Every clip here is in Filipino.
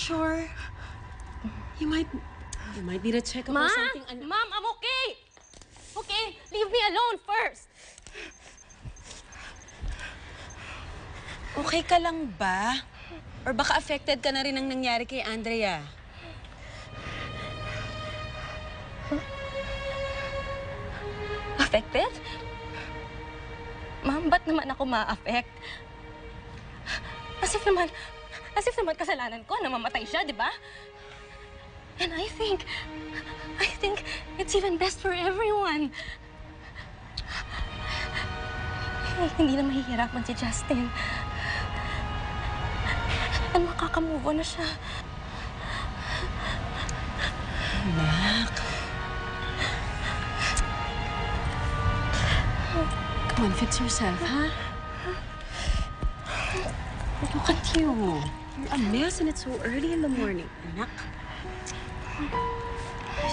sure? You might need a checkup or something. Ma'am, I'm okay. Okay, leave me alone first. Okay ka lang ba? Or baka affected ka na rin ng nangyari kay Andrea? Affected? Ma'am, ba't naman ako ma-affect? As if naman kasalanan ko na mamatay siya, di ba? And I think it's even best for everyone. Hindi na mahihirapan si Justin. And makaka-move on na siya. Anak. Come on, fix yourself, huh? Look at you. You're a mess and it's so early in the morning. Anak.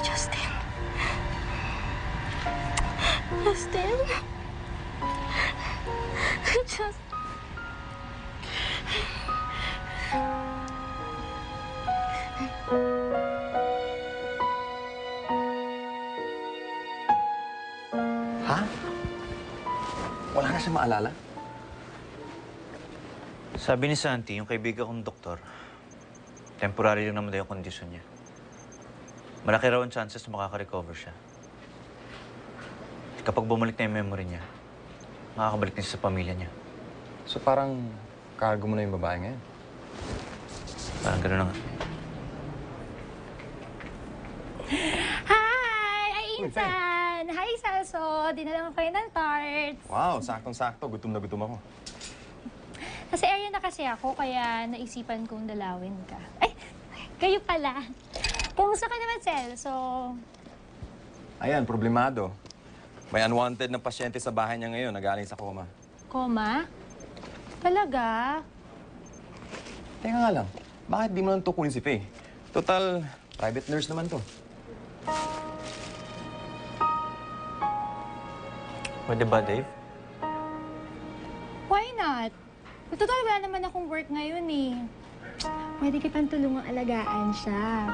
Justin. Ha? Wala na siya maalala? Sabi ni Santi, yung kaibigan kong doktor, temporary lang naman daw yung kondisyon niya. Malaki raw ang chances na makaka-recover siya. Kapag bumalik na yung memory niya, makakabalik na siya sa pamilya niya. So parang cargo mo na yung babae ngayon? Parang gano'n na nga. Hi! Ay, Insan! Hi, Celso! Dinala ko kayo ng tarts. Wow, saktong-sakto. Gutom na gutom ako. Nasa area na kasi ako, kaya naisipan kong dalawin ka. Ay! Kayo pala. Kamusta ka naman, Celso? Ayan, problemado. May unwanted na pasyente sa bahay niya ngayon, nagaling sa coma. Koma? Talaga? Teka nga lang, bakit di mo lang tukunin si Faye? Total, private nurse naman to. Pwede ba, Dave? Why not? Total, wala naman akong work ngayon eh. Pwede kitang tulungang alagaan siya.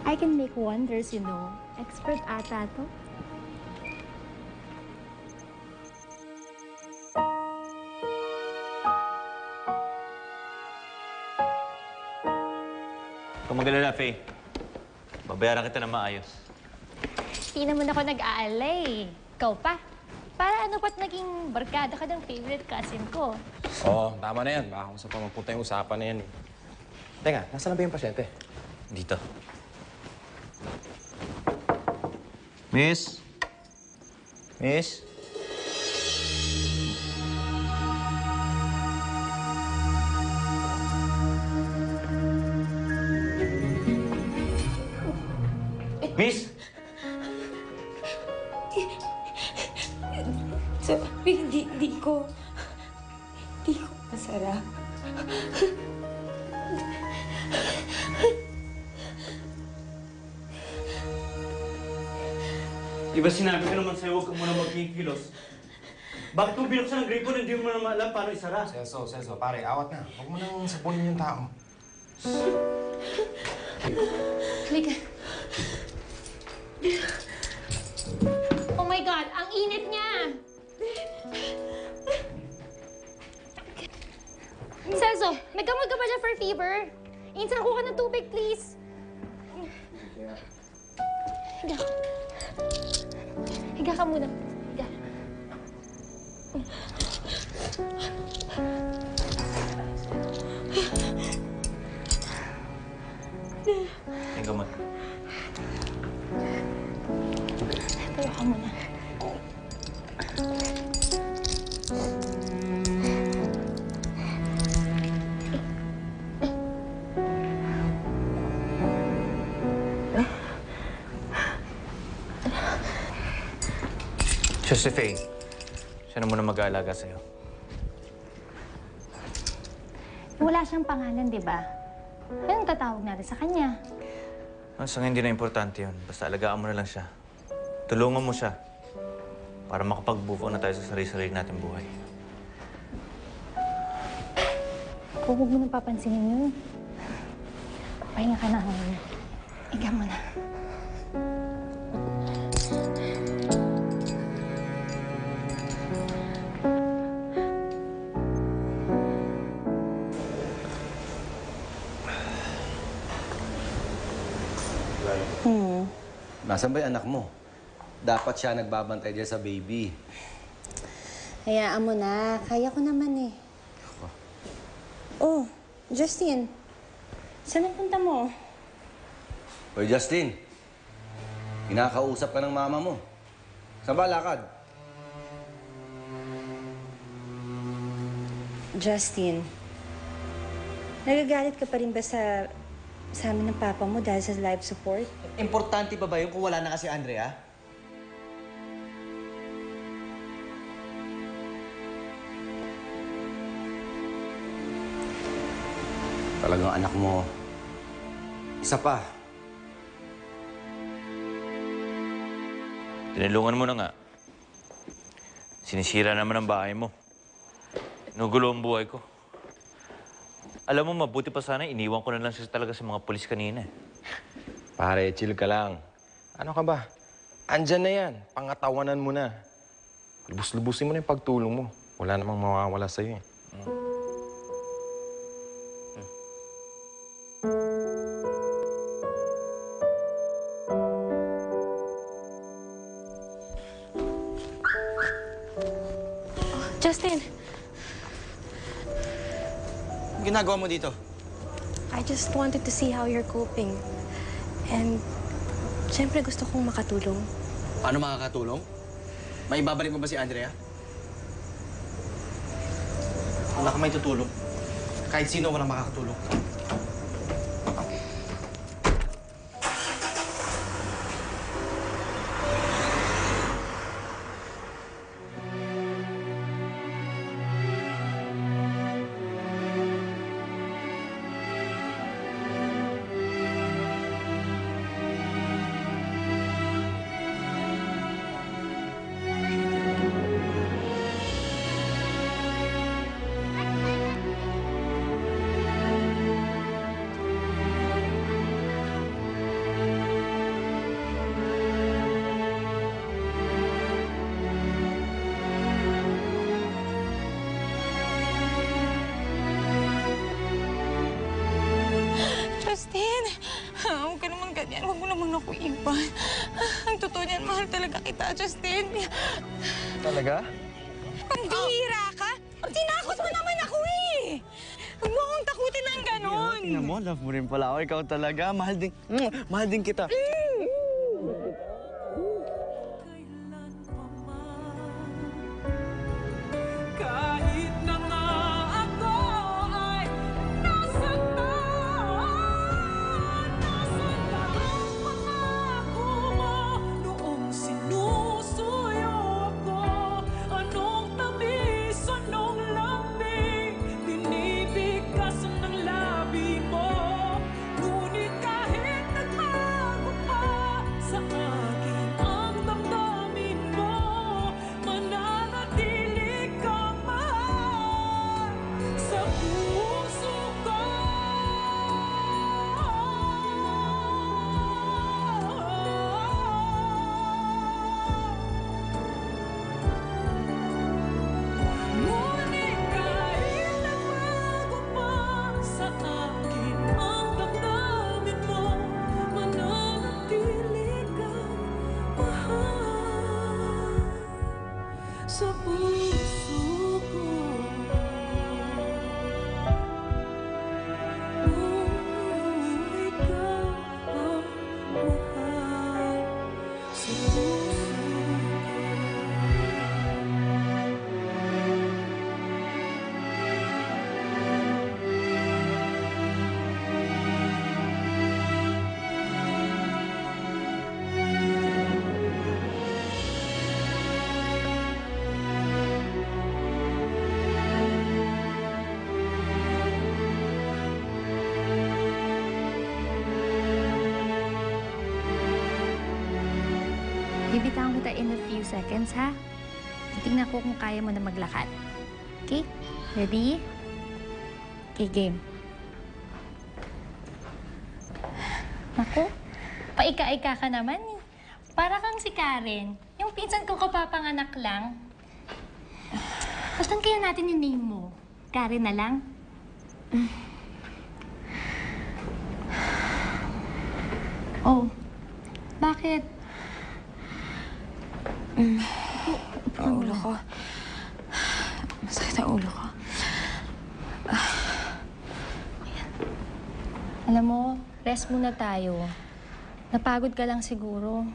I can make wonders, you know. Expert ata to. Kung mag-alala, Faye, babayaran kita na maayos. Hindi naman ako nag-aalay. Ikaw pa. Para ano pa't naging barkada ka ng favorite cousin ko? Oo, tama na yan. Baka kung sa pamapunta yung usapan na yan eh. Teka, nasaan na ba yung pasyente? Dito. Miss? Miss? Miss? Hindi ko masarap. Di ba sinabi ko naman sa'yo, huwag ka muna magkikilos? Bakit mo binuksan ang gripo na hindi mo naman alam paano isara? Celso, pare, awat na. Huwag mo nang sabunin yung tao. Halika. Oh my God! Ang init niya! Celso, may gamot ka ba dyan for fever? Insan, kuha ng tubig, please. Higa. Higa ka muna. Higa. Yung gamot. Tayo ka muna. Siya si Faye. Siya na muna mag-aalaga sa'yo. Wala siyang pangalan, di ba? Anong tatawag natin sa kanya? Sa hindi na importante yun. Basta alagaan mo na lang siya. Tulungan mo siya para makapag-move on na tayo sa sarili-sarili nating buhay. Huwag mo nang papansinin yun. Pahinga ka na. Higa mo na. Nasaan ba yung anak mo? Dapat siya nagbabantay dyan sa baby. Hayaan mo na. Kaya ko naman eh. Oh, Justin. Saan ang punta mo? Hoy, Justin. Kinakausap ka ng mama mo. Saan ba lakad? Justin. Nagagalit ka pa rin ba sa amin ng papa mo dahil sa life support? Importante pa ba yun kung wala na kasi Andrea? Talagang anak mo. Isa pa. Tinulungan mo na nga. Sinisira naman ang bahay mo. Inugulo ang buhay ko. Alam mo, mabuti pa sana, iniwan ko na lang siya talaga sa mga pulis kanina. Pare, chill ka lang. Ano ka ba? Andyan na yan. Pangatawanan mo na. Lubos-lubusin mo na yung pagtulong mo. Wala namang mawawala sa'yo eh. Justin, Anong ginagawa mo dito? I just wanted to see how you're coping. And, siyempre gusto kong makatulong. Paano makakatulong? May ibabalik mo ba si Andrea? Wala ka may tutulong. Kahit sino walang makakatulong. Justin! Huwag ka naman ganyan. Huwag mo naman ako iwan. Ang totoo niyan, mahal talaga kita, Justin. Talaga? Pambihira ka? Tinakot mo naman ako eh! Huwag mo akong takutin ng ganon. Tingnan mo, love mo rin pala ako. Ikaw talaga. Mahal din kita. Kahit na nga ako ay nasaan na ang pangako mo noong sinusuyo ako. Anong tamis, anong lambing, binibigkas ng labi mo. Ngunit kahit nagbago pa sa akin ang damdamin mo, mananatili kang mahal sa puso ko. Ngunit kahit nagbago pa sa akin ang damdamin mo, mananatili kang mahal sa puso ko. Ikaw ang mahal sa puso ko. Bibitawan kita in a few seconds, ha? Titignan ko kung kaya mo na maglakad. Okay? Ready? Okay, game. Naku, paika-ika ka naman eh. Para kang si Karen. Yung pinsan ko kapapanganak lang. Bastan kaya natin yung name mo. Karen na lang. Oh, bakit? Ang ulo ko. Masakit ang ulo ko. Alam mo, rest muna tayo. Napagod ka lang siguro.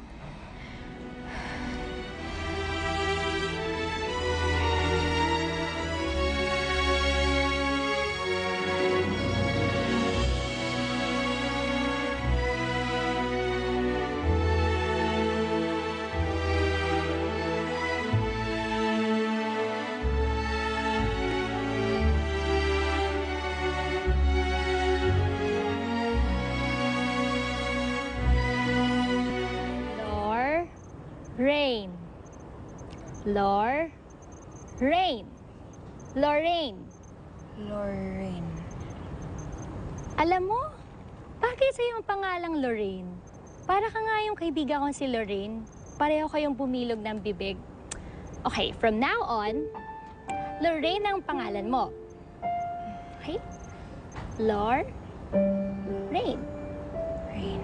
Rain. Rain. Lorraine. Lorraine. Alam mo, bakit sa'yo ang pangalang Lorraine? Para ka nga yung kaibigan kong si Lorraine. Pareho kayong bumilog ng bibig. Okay, from now on, Lorraine ang pangalan mo. Okay? Rain. Rain. Lorraine.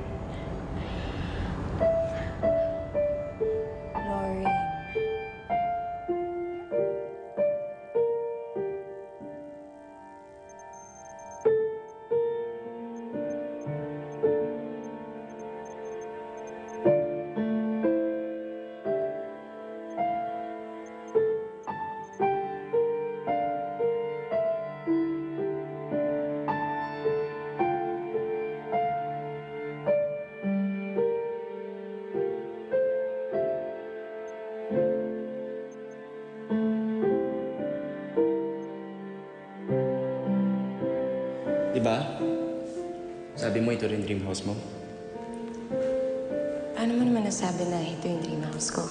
Diba? Sabi mo ito rin dream house mo? Paano mo naman nasabi na ito yung dream house ko?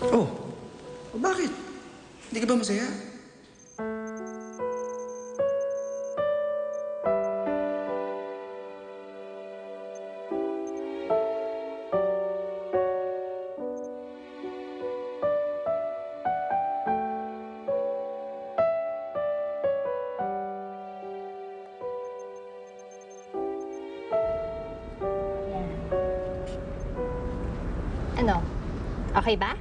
Oh, bakit? Hindi ka ba masaya? Ano? Okay ba?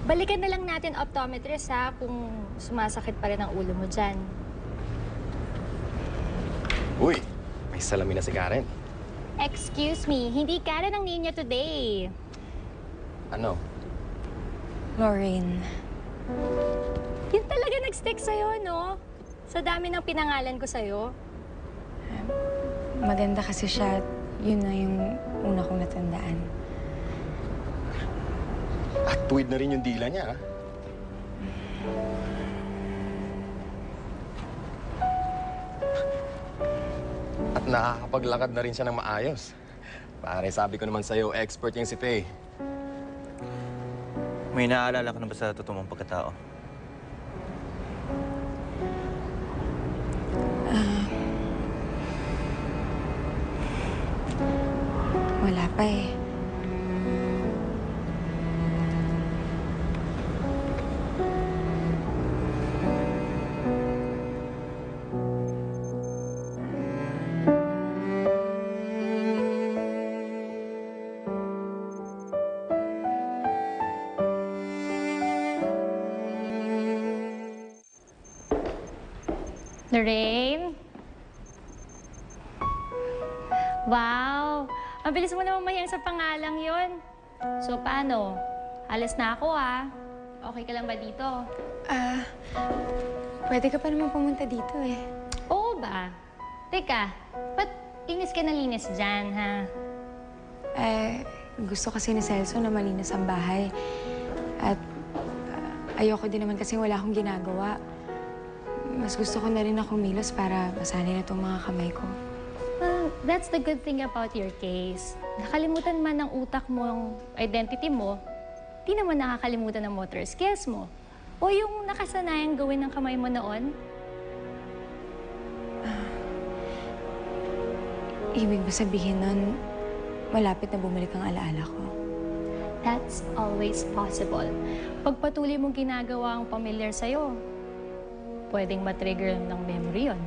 Balikan na lang natin optometrist ha kung sumasakit pa rin ang ulo mo dyan. Uy, may salamin na si Karen. Excuse me, hindi Karen ang name niya today. Ano? Lorraine. Yun talaga nag-stick sa'yo, no? Sa dami ng pinangalan ko sa'yo. Maganda kasi siya. Yun na yung una kong natandaan. At tuwid na rin yung dila niya, ha? At nakakapaglakad na rin siya ng maayos. Pare, sabi ko naman sa'yo, expert yung si Faye. May naaalala ka na ba sa totoo mong pagkatao? Wala pa eh. Lorraine? Wow! Ang bilis mo naman mahiyang sa pangalang yon. So, paano? Alis na ako, ha? Okay ka lang ba dito? Pwede ka pa naman pumunta dito eh. Oo ba? Teka, ba't linis ka na linis dyan, ha? Gusto kasi ni Celso na malinis ang bahay. At ayoko din naman kasi wala akong ginagawa. Mas gusto ko na rin na kumilos para masanay na itong mga kamay ko. That's the good thing about your case. Nakalimutan man ng utak mo ang identity mo, di naman nakakalimutan ng motor skills mo. O yung nakasanayang gawin ng kamay mo noon. Ibig ba sabihin nun, malapit na bumalik ang alaala ko? That's always possible. Pag patuloy mong ginagawa ang familiar sa'yo, pwedeng matrigger ng memory yon.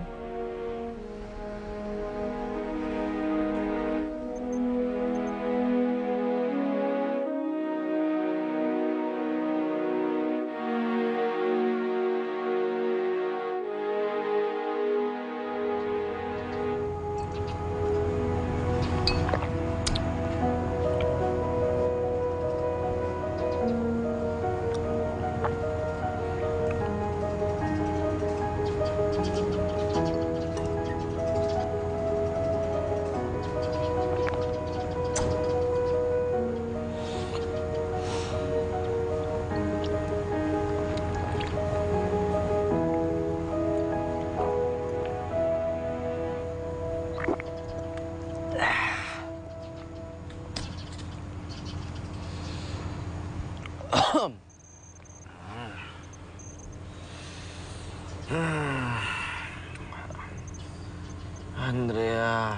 Andrea.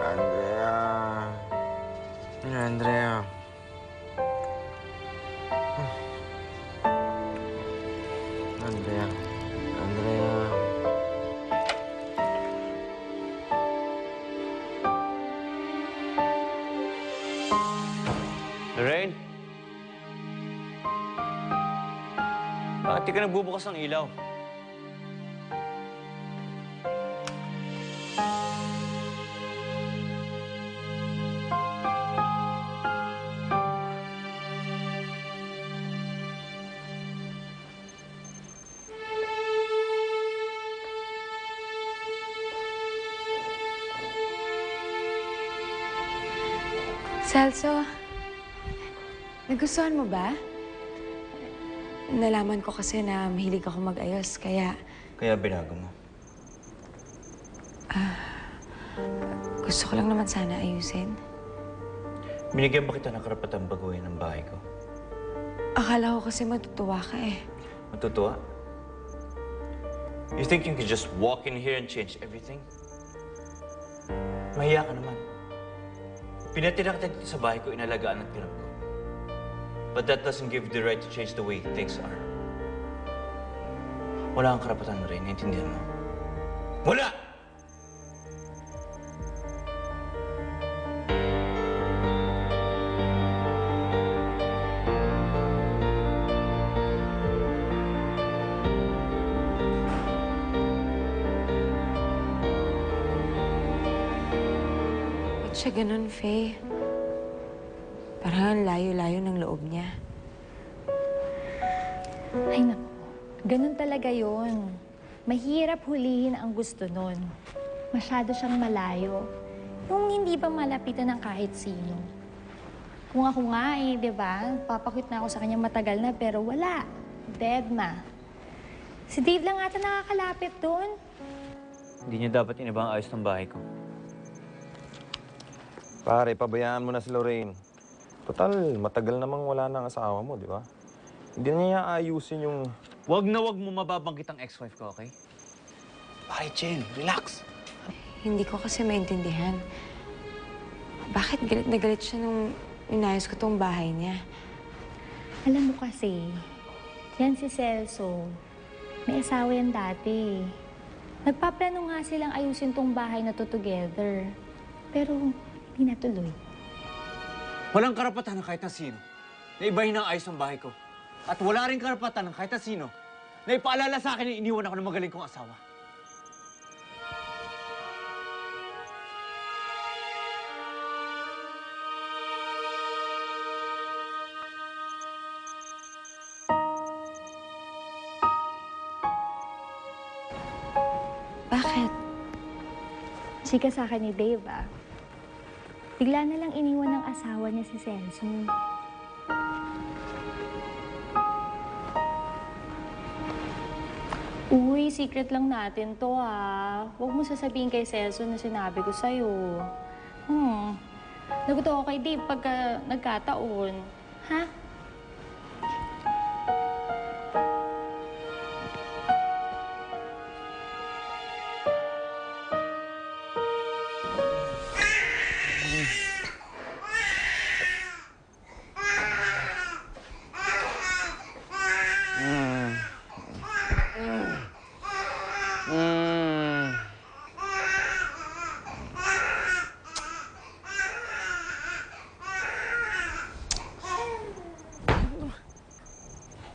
Andrea. Andrea. Andrea. Andrea. Lorraine? Bakit di ka nagbubukas ng ilaw? Celso, nagustuhan mo ba? Nalaman ko kasi na mahilig ako mag-ayos, kaya Kaya binago mo. gusto ko lang naman sana ayusin. Binigyan ba kita ng karapatang baguhin ang bahay ko? Akala ko kasi matutuwa ka eh. Matutuwa? You think you can just walk in here and change everything? Mahiya ka naman. Pinatira kita dito sa bahay ko, inalagaan at pinag ko. But that doesn't give you the right to change the way things are. Wala kang karapatan mo rin, naiintindihan mo? Wala! Ba't siya ganun, Faye? Parang ang layo-layo ng loob niya. Ay naku, ganun talaga yun. Mahirap hulihin ang gusto nun. Masyado siyang malayo. Yung hindi pa malapitan ng kahit sino. Kung ako nga eh, di ba? Papakwit na ako sa kanya matagal na pero wala. Dead na. Si Dave lang ata nakakalapit doon. Hindi niya dapat inibang ayos ng bahay ko. Pare, pabayaan mo na si Lorraine. Total, matagal namang wala na ang asawa mo, di ba? Hindi na niya ayusin yung... Wag na wag mo mababanggit ang ex-wife ko, okay? Pare, chill. Relax. Hindi ko kasi maintindihan. Bakit galit na galit siya nung inayos ko tong bahay niya? Alam mo kasi, yan si Celso. May asawa yan dati. Nagpaplano nga silang ayusin tong bahay na to together. Pero hindi natuloy. Walang karapatan ng kahit na sino na ibahin ang ayos ng bahay ko. At wala rin karapatan ng kahit na sino na ipaalala sa akin na iniwan ako ng magaling kong asawa. Bakit? Chika sa akin ni Dave, ah. Bigla na lang iniwan ng asawa niya si Celso. Uy, secret lang natin to ha. Huwag mo sasabihin kay Celso na sinabi ko sa'yo. Lagot ako kay Dave pagka nagkataon. Ha?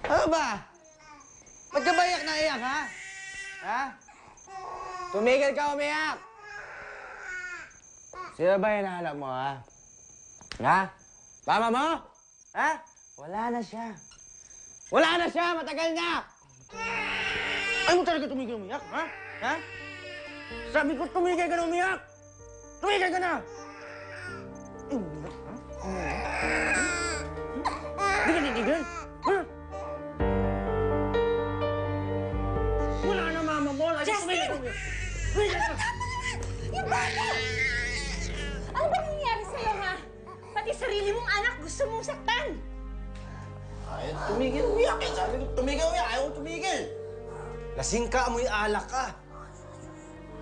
Ano ba? Ba't ka ba iyak na iyak, ha? Ha? Tumigil ka umiyak! Sino ba hinahanap mo, ha? Ha? Mama mo? Ha? Wala na siya. Wala na siya! Matagal na! Ayaw mo talaga tumigil umiyak, ha? Ha? Sabi ko, tumigil ka na umiyak! Tumigil ka na! Umiyak, ha? Hindi ka titigil? Ha? Wala na mama mo! Justin! Tama naman! Yung bata! Ano ba nangyayari sa'yo, ha? Pati sarili mong anak gusto mong saktan! Ayaw tumigil umiyak eh. Sabi ko, tumigil umiyak. Ayaw tumigil. Lasing ka, amoy alak ka.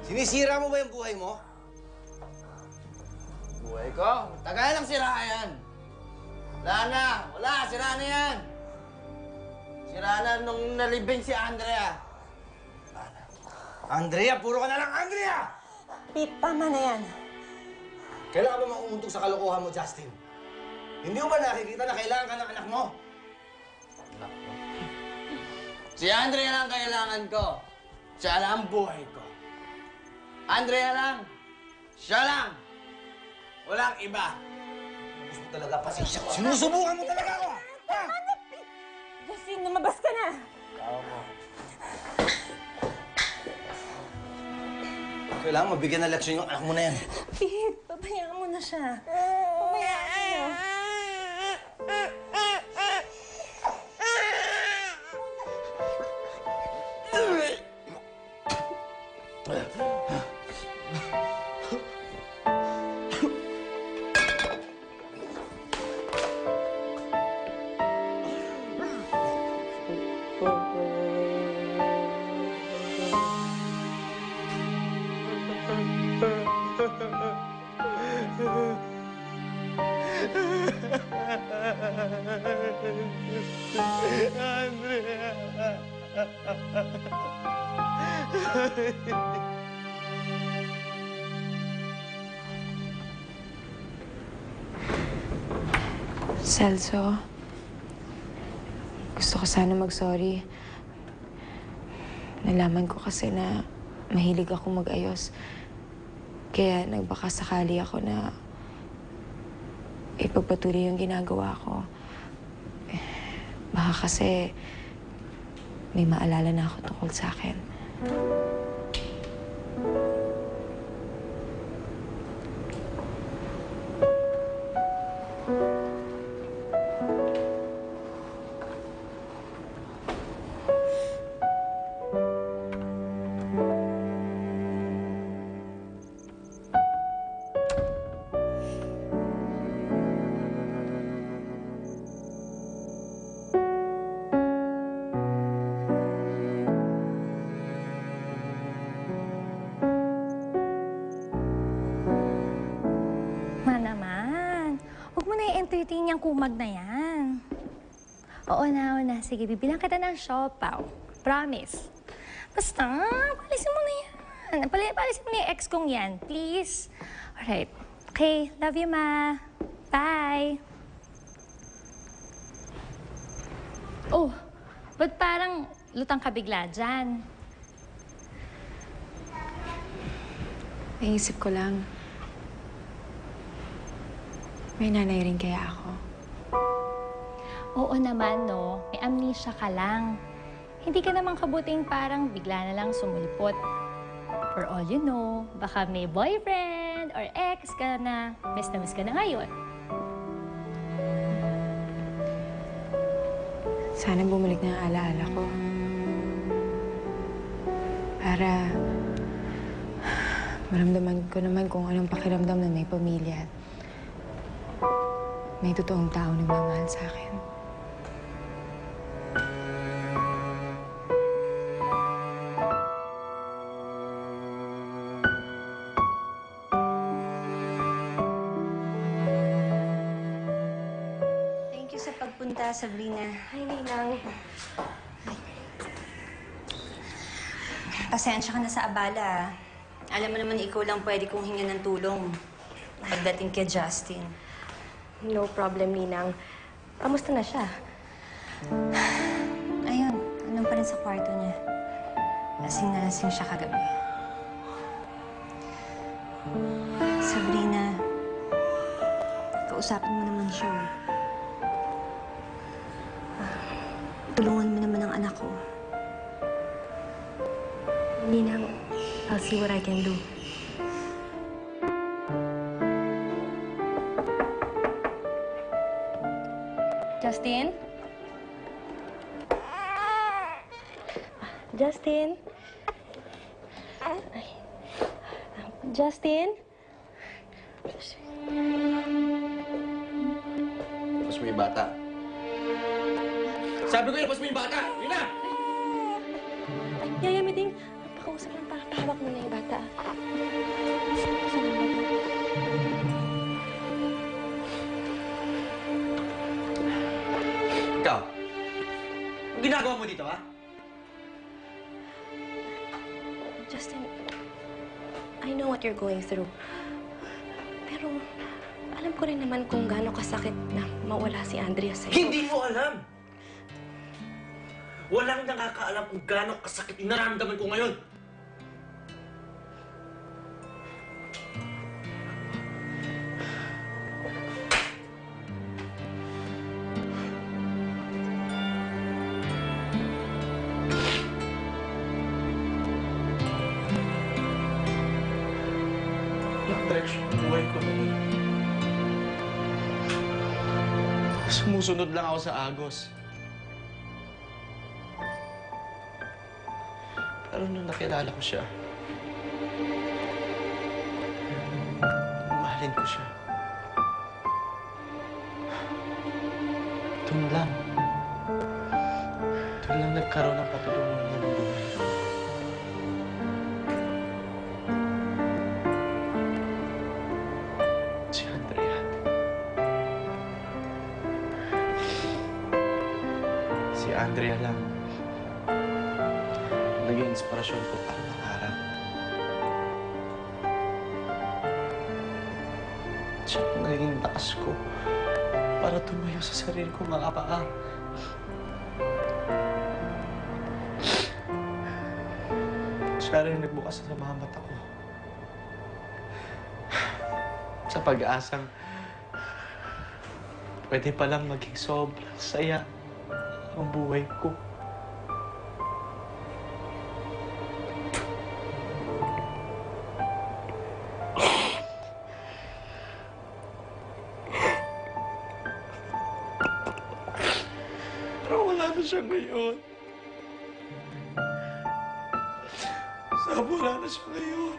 Sinisira mo ba yung buhay mo? Buhay ko? Tagal lang sira yan. Wala na. Wala. Sira na yan. Sira na nung nalibing si Andrea. Andrea? Puro ka na lang Andrea! Pete, tama na yan. Kailan ka ba mauuntog sa kalokohan mo, Justin? Hindi mo ba nakikita na kailangan ka ng anak mo? Anak mo? Si Andrea lang kailangan ko. Siya lang ang buhay ko. Andrea lang. Siya lang. Walang iba. Gusto mo talaga pasensya ko. Sinusubukan mo talaga ako! Ha? Justin, lumabas ka na! Tama. Kailangan mabigyan ng leksyon yung anak mo na yan. Pete, pabayaan mo na siya. Pabayaan mo na. Celso, gusto ko sana mag-sorry. Nalaman ko kasi na mahilig ako mag-ayos. Kaya nagbaka sakali ako na ipagpatuloy yung ginagawa ko. Baka kasi may maalala na ako tungkol sa akin. entertain yung kumag na yan. Oo na. Sige, bibilang kita ng siopaw. Promise. Basta, palisin mo na yan. Palisin mo na yung ex kong yan, please. Alright. Okay, love you, ma. Bye. Oh, ba't parang lutang ka bigla dyan? Naisip ko lang, may nanay rin kaya ako. Oo naman, no. May amnesia ka lang. Hindi ka naman kabuting parang bigla na lang sumulpot. For all you know, baka may boyfriend or ex ka na miss ka na ngayon. Sana bumalik na ang alaala ko. para maramdaman ko naman kung anong pakiramdam na may pamilya at may totoong tao nagmamahal sa akin. Thank you sa pagpunta, Sabrina. Ay, Ninang. Pasensya ka na sa abala. Alam mo naman ikaw lang pwede kong hingin ng tulong pagdating kay Justin. No problem, Ninang. Kamusta na siya? Ayun, anong pa rin sa kwarto niya. Lasing na lasing siya kagabi. Sabrina, kausapin mo naman siya. Tulungan mo naman ang anak ko. Ninang, I'll see what I can do. Justin? Justin? Ay. Justin? Tapos mo yung bata. Sabi ko, ilabas mo yung bata! Yun na! Ay, Yaya Meding, pakausap lang, pahawak mo na yung bata. Ikaw, ang ginagawa mo dito, ha? Justin, I know what you're going through. Pero alam ko rin naman kung gaano kasakit na mawala si Andrea sa'yo. Hindi mo alam! Walang nakakaalam kung gaano kasakit yung nararamdaman ko ngayon. Walang direksyon ang buhay ko. Sumusunod lang ako sa agos. Pero nung nakilala ko siya, mahalin ko siya. Doon lang. Doon lang nagkaroon ng patulungan ng buhay ko. Si Andrea. Si Andrea lang. Naging inspirasyon ko para mangarap. Siya ang naging lakas ko para tumayo sa sarili kong mga paa. Siya rin nagbukas sa mga mata ko. Sa pag-aasang pwede palang maging sobrang saya ang buhay ko. Pero wala na siya ngayon. Wala na siya ngayon.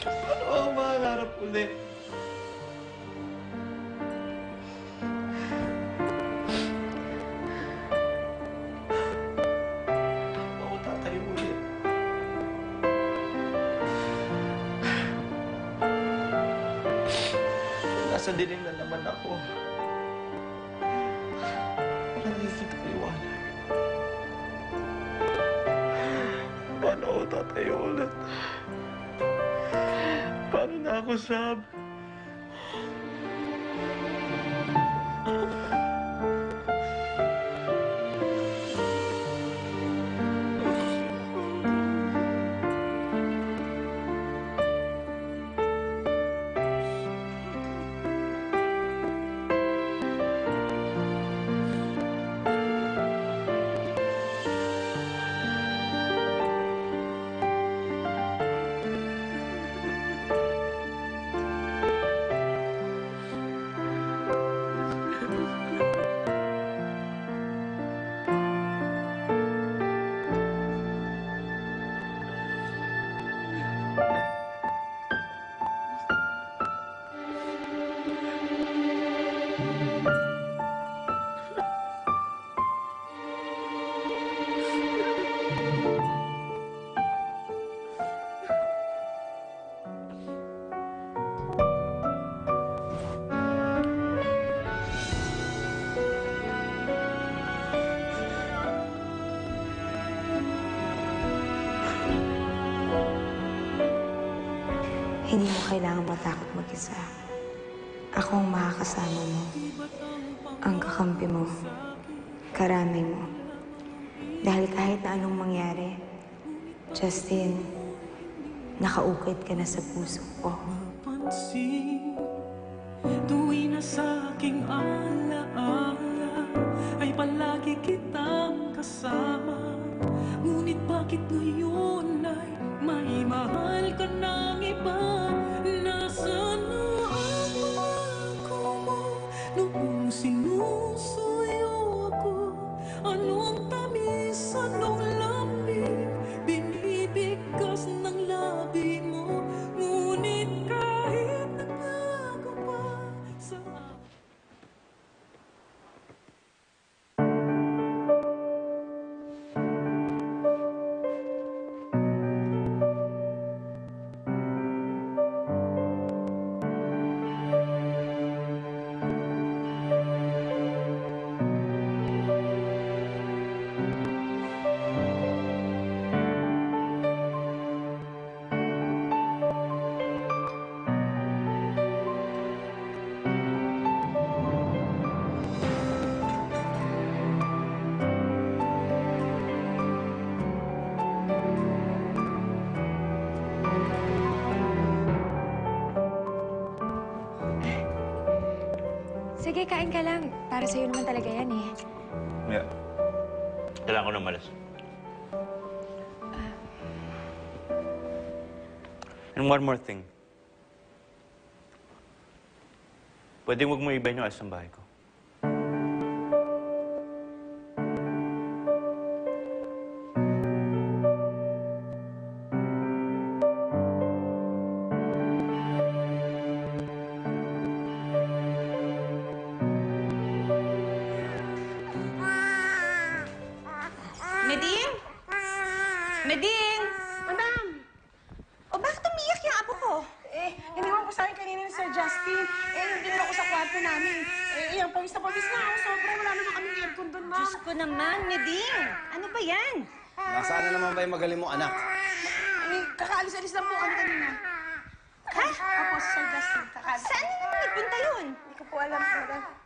Paano ako makaharap ulit? Paano ako tatayo ulit? Nasa dilim na naman ako. Wala nakikita ko liwanag. Paano ako tatayo ulit? Paano na ako, Sab? Hindi mo kailangan matakot mag-isa. Ako ang makakasama mo. Ang kakampi mo. Karamay mo. Dahil kahit na anong mangyari, Justin, nakaukit ka na sa puso ko. Pansin, tuwi na sa aking alaala ay palagi kitang kasama. Ngunit bakit ngayon ay may mahal ka ng iba? Nasaan na ang pangako mo noong sinusuyo ako? Ano ang tamis, anong lamig? Binibigkas ng labi mo. Ngunit kahit nagbago pa sa Sige, kain ka lang. Para sa'yo naman talaga yan eh. Yeah. Kailangan ko na malas. And one more thing. Pwede huwag mo ibahin yung alas ng bahay ko. Meding? Meding! Madam! O bakit umiyak yung apo ko? Iniwan ko sa akin kanina ni Sir Justin. Yung dinala ko sa kwarto namin. Yung pawis na ako. Sobrang wala naman kaming aircon doon, ma'am. Diyos ko naman, Meding! Ano ba yan? Nasaan na naman ba yung magaling mong anak? Kakaalis-alis lang po kami kanina. Ha? Opo, Sir Justin. Kakaalis. Saan naman nagpunta yun? Hindi ko po alam, madam.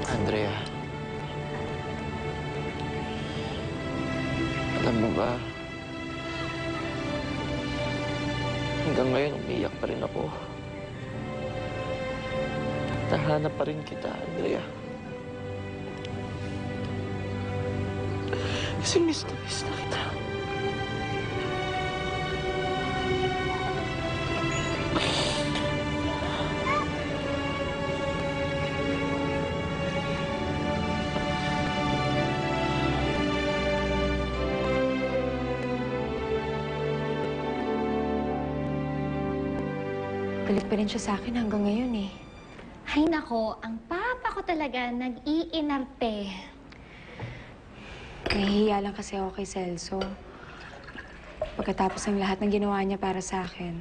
Andrea. Alam mo ba, hanggang ngayon umiiyak pa rin ako. Nahanap pa rin kita, Andrea. Kasi miss na kita. Galit pa rin siya sa akin hanggang ngayon eh. Ay nako, ang papa ko talaga nag-iinarte. Nahihiya lang kasi ako kay Celso. Pagkatapos ng lahat ng ginawa niya para sa akin,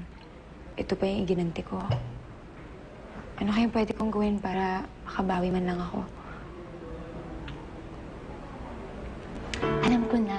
ito pa yung iginanti ko. Ano kayang pwede kong gawin para makabawi man lang ako? Alam ko na.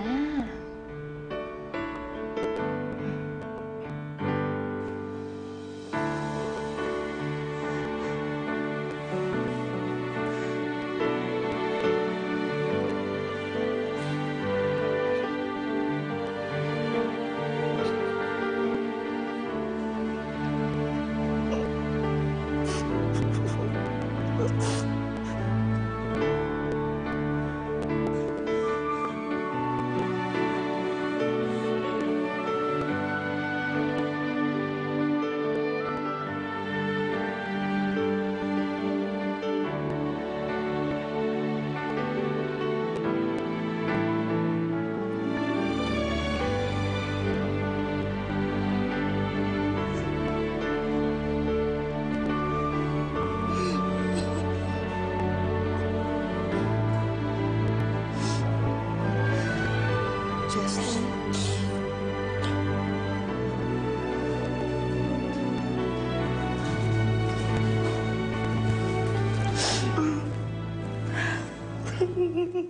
Naiibiyak.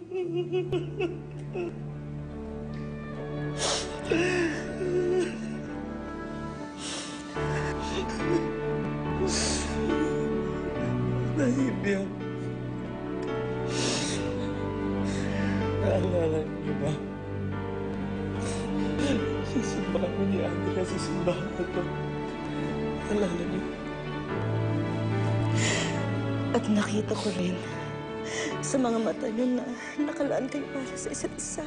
Naalala niyo ba? Sa simbahan ko ni Andrea, sa simbahan ko to. Naalala niyo? At nakita ko rin sa mga mata niyo na nakalaan kayo para sa isa't isa.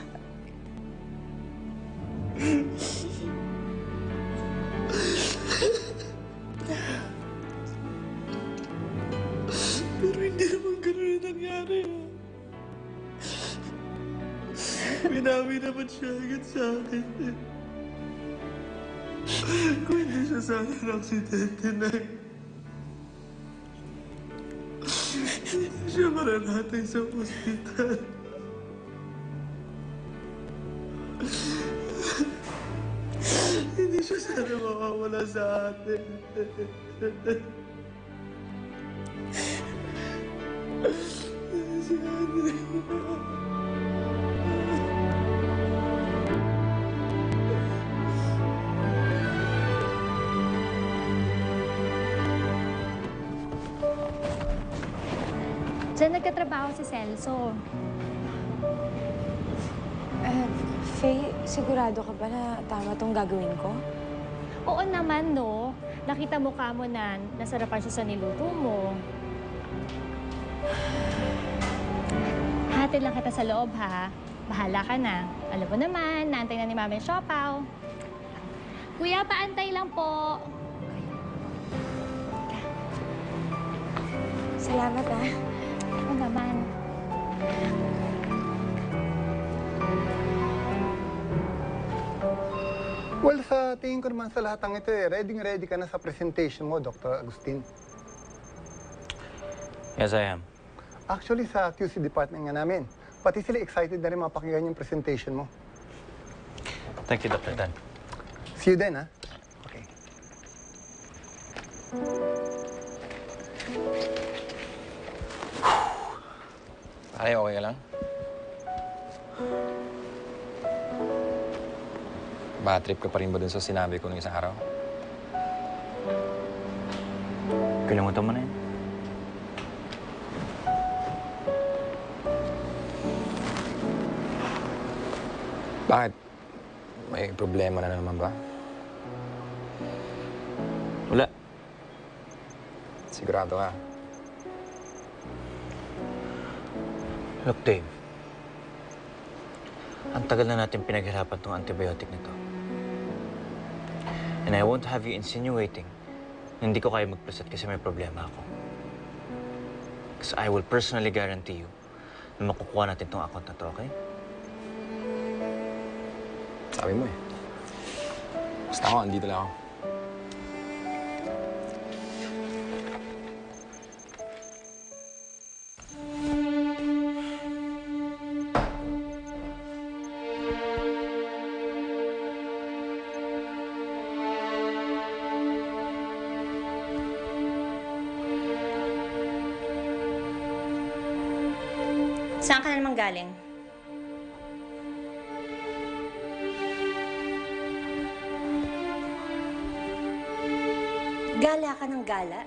Pero hindi naman ganun yung nangyari. Binawi naman siya agad sa akin. Kung hindi siya sana ng-aksidente na hindi siya maranatay sa ospital. Hindi siya sana mawawala sa atin. Si Andrea. Diyan nagkatrabaho si Celso. Faye, sigurado ka ba na tama tong gagawin ko? Oo naman, no. Nakita mo ka mo na nasarapan siya sa niluto mo. Hatid lang kita sa loob, ha? Bahala ka na. Alam mo naman, naantay na ni Mama yung siopaw. Kuya, paantay lang po. Salamat, ah. Oo naman. Well, sa tingin ko naman sa lahat ng ito, ready ka na sa presentation mo, Dr. Agustin. Yes, I am. Actually, sa QC department nga namin, pati sila excited na rin mapakinggan yung presentation mo. Thank you, Dr. Dan. See you then, ha? Okay. Pare, okay ka lang? Bad trip ka pa rin ba dun sa sinabi ko nung isang araw? Kalimutan mo na yun. Bakit? May problema na naman ba? Wala. Sigurado ka? Look, Dave. Ang tagal na natin pinaghirapan tong antibiotic nito. And I won't have you insinuating na hindi ko kaya mag-present kasi may problema ako. Because I will personally guarantee you na makukuha natin tong account na to, okay? Sabi mo eh. Basta ako, andito lang ako. Saan ka na naman galing? Gala ka ng gala?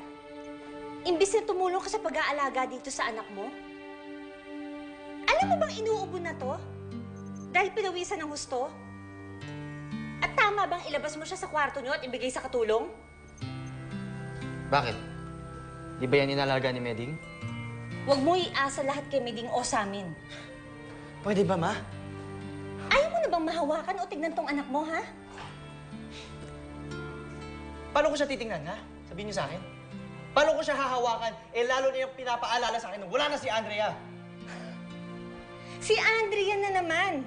Imbis na tumulong ka sa pag-aalaga dito sa anak mo? Alam mo bang inuubo na to? Dahil pinawisan ng husto? At tama bang ilabas mo siya sa kwarto niyo at ibigay sa katulong? Bakit? Di ba yan inalaga ni Meding? Huwag mo iasa lahat kay Meding o sa amin. Pwede ba, Ma? Ayaw mo na bang mahawakan o tignan tong anak mo, ha? Paano ko siya titingnan, ha? Sabihin niyo sa akin. Paano ko siya hahawakan? Eh, lalo na yung pinapaalala sa akin na wala na si Andrea. Si Andrea na naman.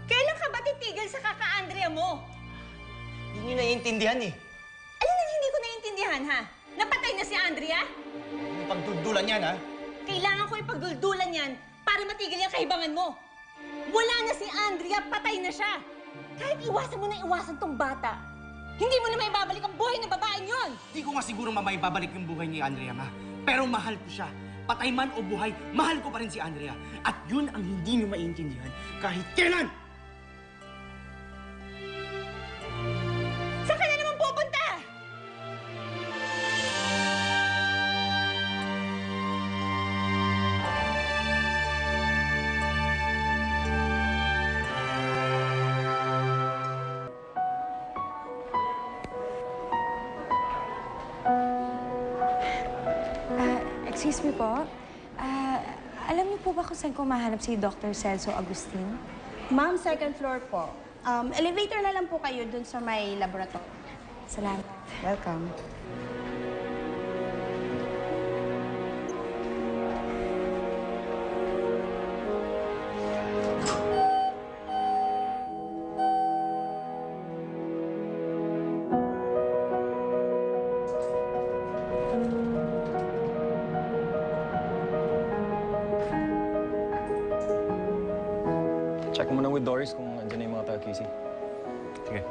Kailan ka ba titigil sa kaka-Andrea mo? Hindi niyo naiintindihan, eh. Alin ang hindi ko naiintindihan, ha? Napatay na si Andrea? Yung pagdudulan yan, ha? Kailangan ko ipagduldulan yan para matigil yung kahibangan mo. Wala na si Andrea, patay na siya. Kahit iwasan mo na iwasan tong bata, hindi mo na maibabalik ang buhay ng babaeng yon. Hindi ko nga siguro, Ma, maibabalik yung buhay ni Andrea, Ma. Pero mahal ko siya. patay man o buhay, mahal ko pa rin si Andrea. At yun ang hindi niyo maiintindihan kahit kailan! Saan ka na naman pupunta? Excuse me po. Alam niyo po ba kung saan ko mahanap si Dr. Celso Agustin? Ma'am, second floor po. Elevator na lang po kayo dun sa may laboratory. Salamat. Welcome. Check mo na with Doris kung andyan na yung mga taga-QC. Sige.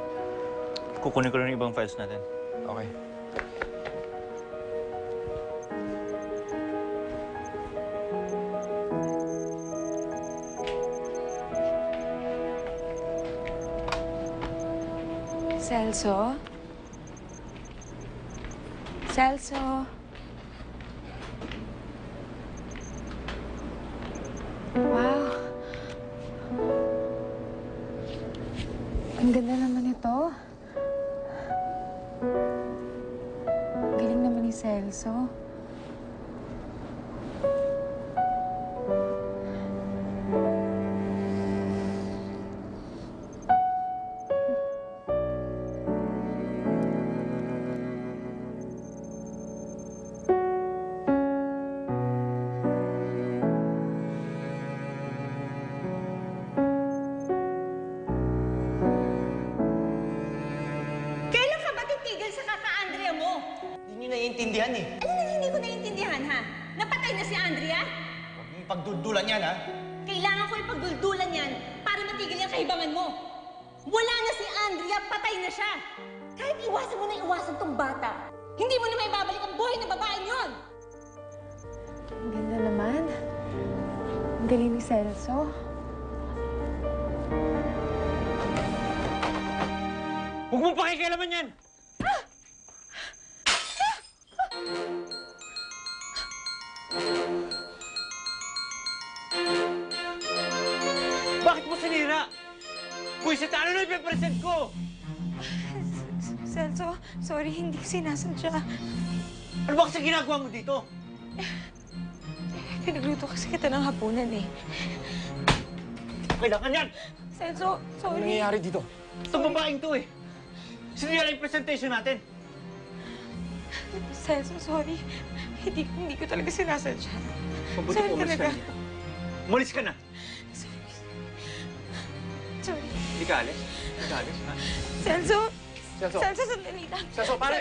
Kukunin ko rin yung ibang files natin. Okay. Celso? Celso? Wow. Ang ganda naman ito. Galing naman ni Celso. naiintindihan eh. Ano na hindi ko naiintindihan, ha? Napatay na si Andrea? Huwag mong pagduldulan yan, ha? Kailangan ko yung pagduldulan yan para matigil yung kahibangan mo. Wala na si Andrea, patay na siya. Kahit iwasan mo na iwasan tong bata, hindi mo na may babalik ang buhay na babaeng yon. Ang ganda naman. Ang galing ni Celso. Huwag mong pakikialaman yan! Bakit mo sinira? Buisit, ano na ipipresent ko? Celso, sorry, hindi ko sinasadya. Ano ba kasi ginagawa mo dito? Pinagluto kasi kita ng hapunan eh. Kailangan yan! Celso, sorry. Ano nangyayari dito? Itong babaeng to eh. Sinira yung presentation natin. Celso, sorry. Hindi ko talaga sinasadya. Mabuti Sorry po, umalis talaga. ka dito. Umalis ka na. Sorry. Hindi ka alis? Hindi ka alis, ha? Celso! Celso! Celso, sandali lang. Celso, pare!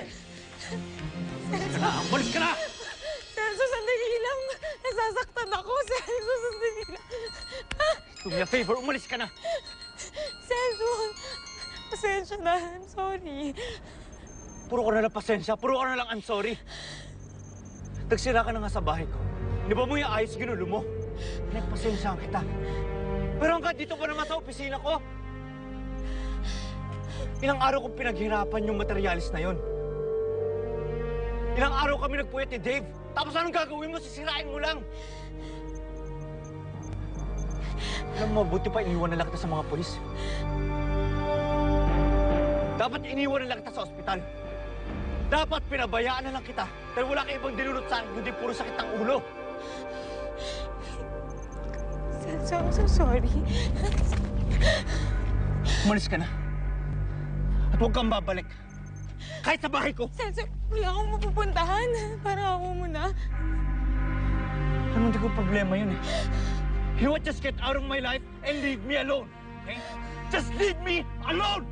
Umalis ka na! Umalis ka na! Celso, sandali lang. Nasasaktan ako. Celso, sandali lang. Do me a favor, umalis ka na! Celso! Pasensya na. I'm sorry. Puro ka na lang pasensya. Puro ka na lang I'm sorry. Nagsira ka na nga sa bahay ko. Di ba mo yung ayos ginulo mo? Nagpasensyahan kita. Pero hanggang dito pa naman sa opisina ko. Ilang araw kong pinaghirapan yung materialis na yon. Ilang araw kami nagpuyat ni Dave. Tapos anong gagawin mo? Sisirain mo lang. Alam mo, buti pa iniwan na lang kita sa mga polis. Dapat iniwan na lang kita sa ospital. Dapat pinabayaan na lang kita dahil wala kang ibang dinulot sa akin kundi puro sakit ng ulo. Celso, I'm so sorry. Umalis ka na. At huwag kang babalik. Kahit sa bahay ko. Celso, wala akong mapupuntahan. Para ako muna. Ano, hindi ko problema yun eh. You know what? Just get out of my life and leave me alone. Okay? Just leave me alone!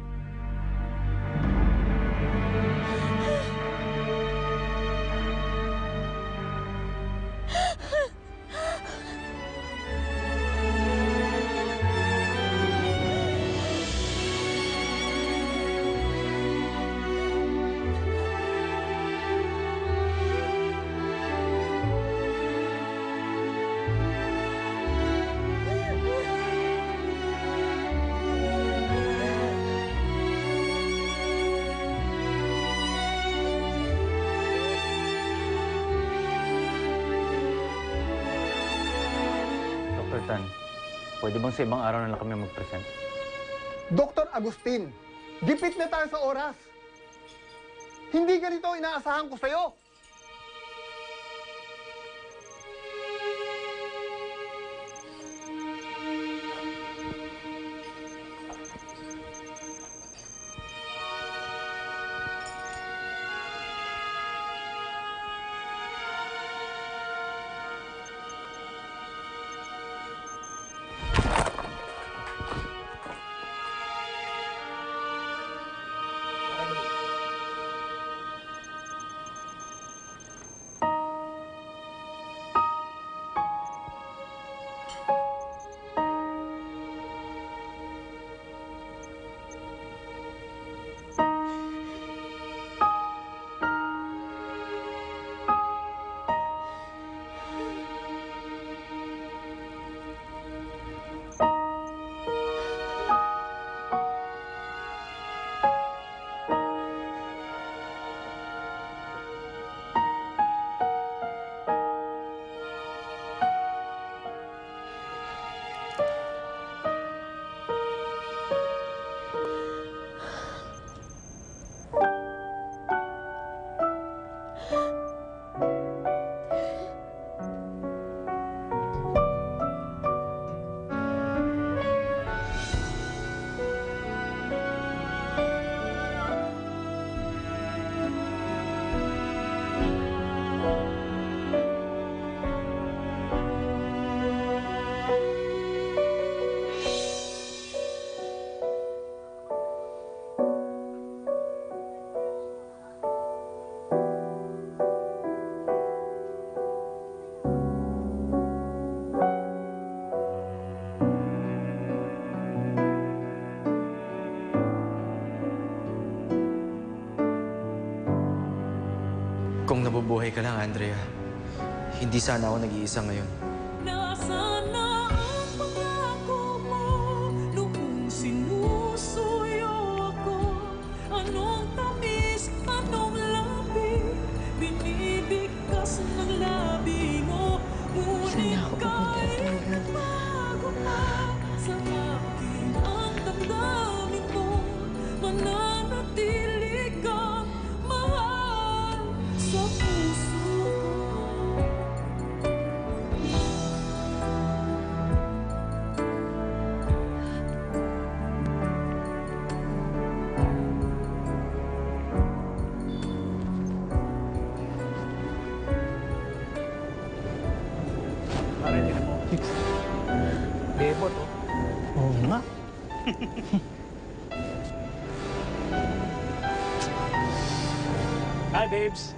Tan, pwede bang sa ibang araw na lang kami mag-present? Dr. Agustin, gipit na tayo sa oras. Hindi ganito ang inaasahan ko sa'yo. Kung nabubuhay ka lang, Andrea, hindi sana ako nag-iisa ngayon. Nasaan na ang pangako mo noong sinusuyo ako? Anong tamis, anong labi, binibigkas ng labi mo. Ngunit kahit bago pa sa akin ang damdamin mo, mananatili kang mahal sa puso ko. Pare, tinan mo. Bebo to. Oo nga. Hi, babes.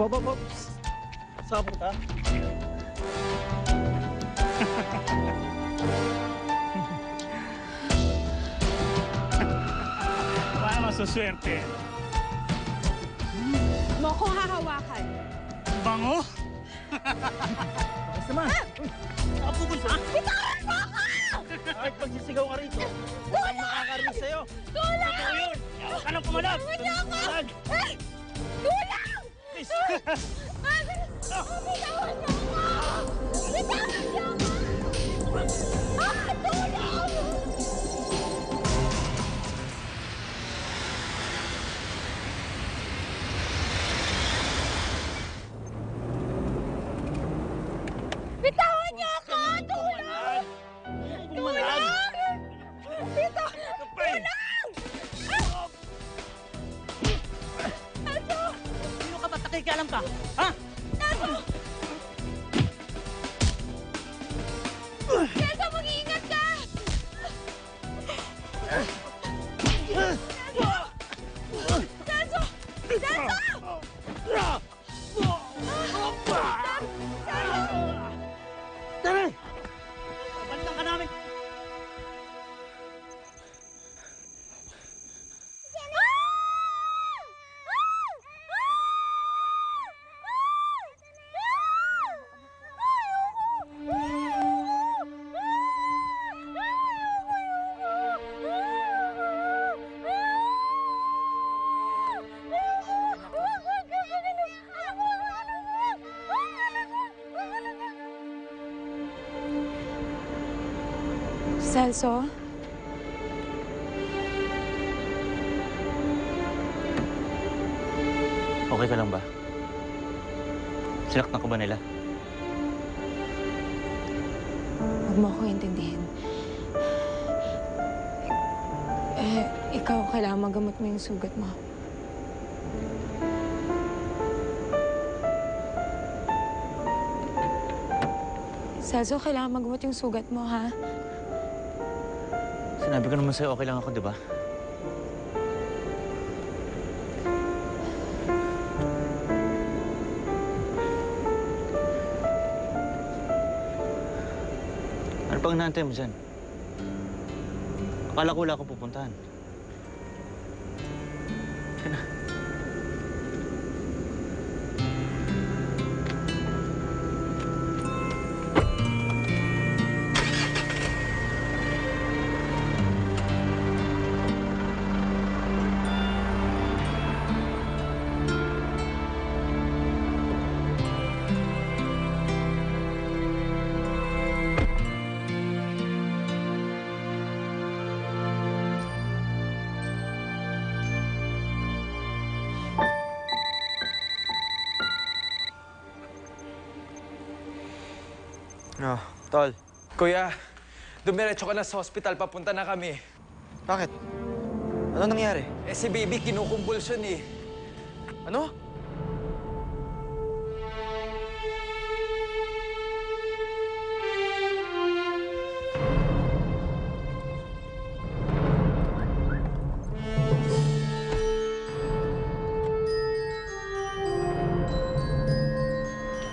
Hop. Saan punta? Para masuswerte. Mo ko hahawakan. Bango? Bakit naman? Saan pupunta? Bitawan mo ako! Kahit pagsisigaw ka rito, walang makakarinig sa'yo. Tulong! Totoo yun! Yawa ka ng pumalag! Bitawan niyo ako! Pumalag! Ay! Tulong! Please! Bitawan niyo ako! Bitawan niyo ako! Tulong! Bitawan niyo ako! Tulong! Tulong! Bitawan! Tulong! Sino ka ba? Nakikialam ka? Ha? Kelso, mag-iingat ka! Kelso! Kelso! Tara! Babalikan ka namin! Celso? Okay ka lang ba? Sinaktan ka ba nila? Huwag mo ako intindihin. Ikaw, kailangan magamot mo yung sugat mo. Celso, kailangan magamot yung sugat mo, ha? Sinabi ko naman sa'yo, okay lang ako, di ba? Ano pang inaantay mo dyan? Akala ko wala akong pupuntahan. Ka na. Oh, tol. Kuya, dumiretso ka na sa hospital. Papunta na kami. Bakit? Ano nangyari? Eh, si baby kinukumbulsyon eh. Ano?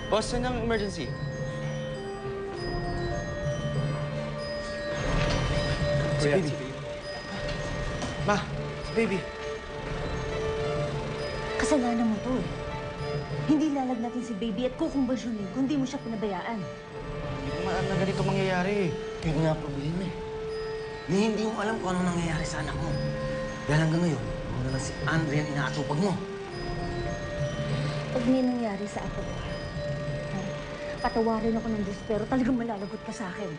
Boss, saan ang emergency? Si baby. Ma, si baby. Kasalanan mo to eh. Hindi lalagnatin si baby at kukumbasyonin kung di mo siya pinabayaan. Hindi ko maalam na ganito mangyayari. Yun nga problema eh. Ni hindi mo alam kung ano nangyayari sa anak mo. Dahil hanggang ngayon, ako na lang si Andrea ang inaatupag mo. Pag may nangyari sa apo ko, patawarin ako ng Diyos pero talagang malalagot ka sa akin.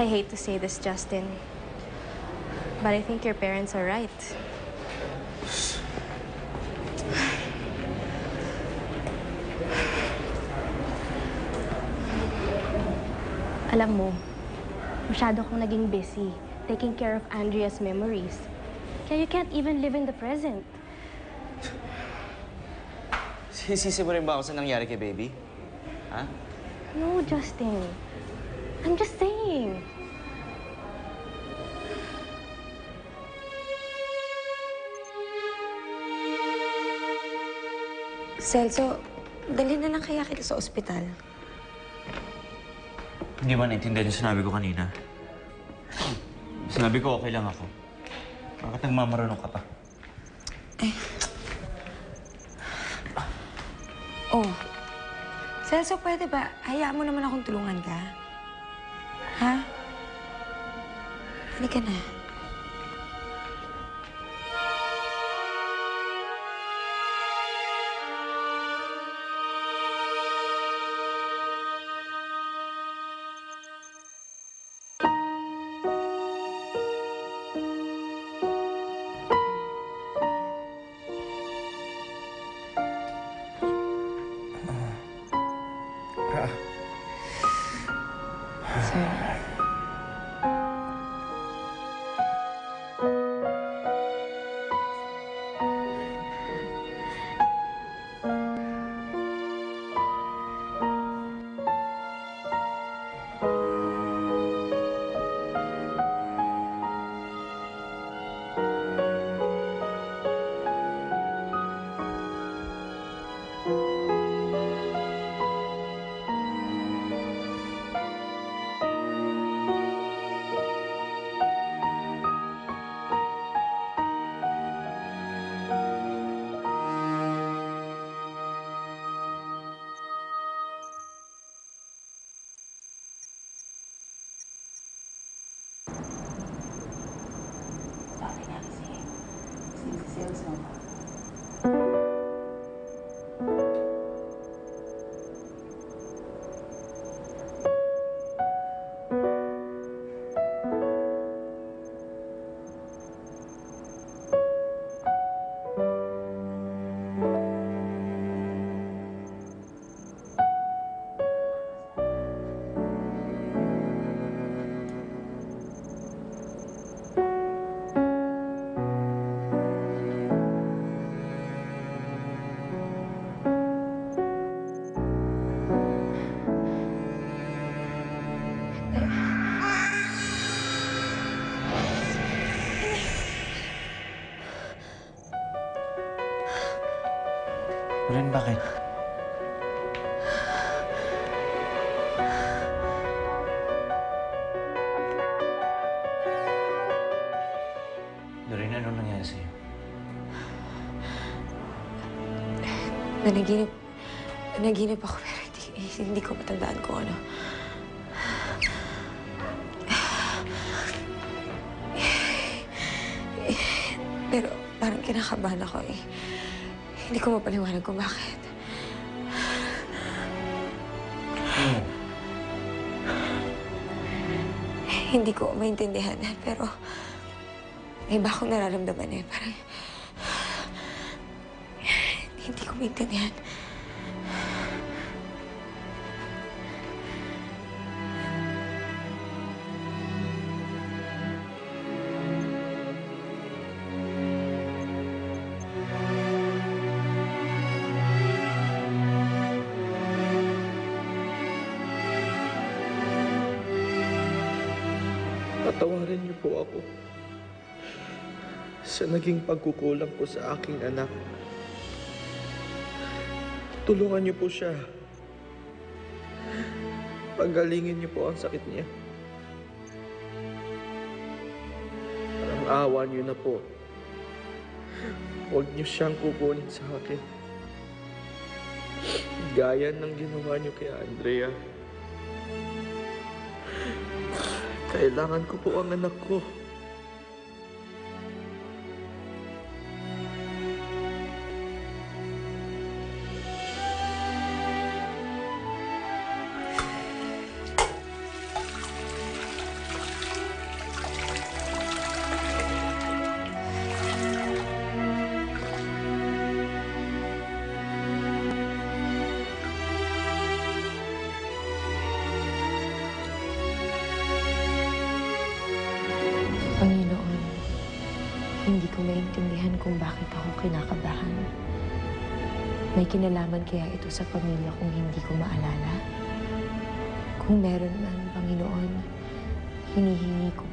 I hate to say this, Justin, but I think your parents are right. Alam mo, masyado kang naging busy taking care of Andrea's memories. Kaya you can't even live in the present. Sisisi mo rin ba ako sa nangyari kay baby? Ha? No, Justin. I'm just saying. Celso, dalhin na lang kaya kita sa ospital. Hindi ba naintindihan yung sinabi ko kanina? Sinabi ko okay lang ako. Bakit nagmamarunong ka pa? Oh, Celso, pwede ba? Hayaan mo naman akong tulungan ka. Ha? Halika na. Sorry. nga kasi sales mo pa. Loren, bakit? Loren, ano nangyari sa'yo? Nanaginip ako pero hindi ko matandaan kung ano. Pero parang kinakabahan ako eh. Hindi ko mapaliwanag kung bakit. Hindi ko maintindihan, pero may iba akong nararamdaman eh. Parang hindi ko maintindihan. Patawarin niyo po ako sa naging pagkukulang ko sa aking anak. Tulungan niyo po siya. Pagalingin niyo po ang sakit niya. Ang awa niyo na po. Huwag niyo siyang kukunin sa akin. Gaya ng ginawa niyo kay Andrea. Kailangan ko po ang anak ko. Panginoon, hindi ko maintindihan kung bakit ako kinakabahan. May kinalaman kaya ito sa pamilya kung hindi ko maalala? Kung meron man, Panginoon, hinihingi ko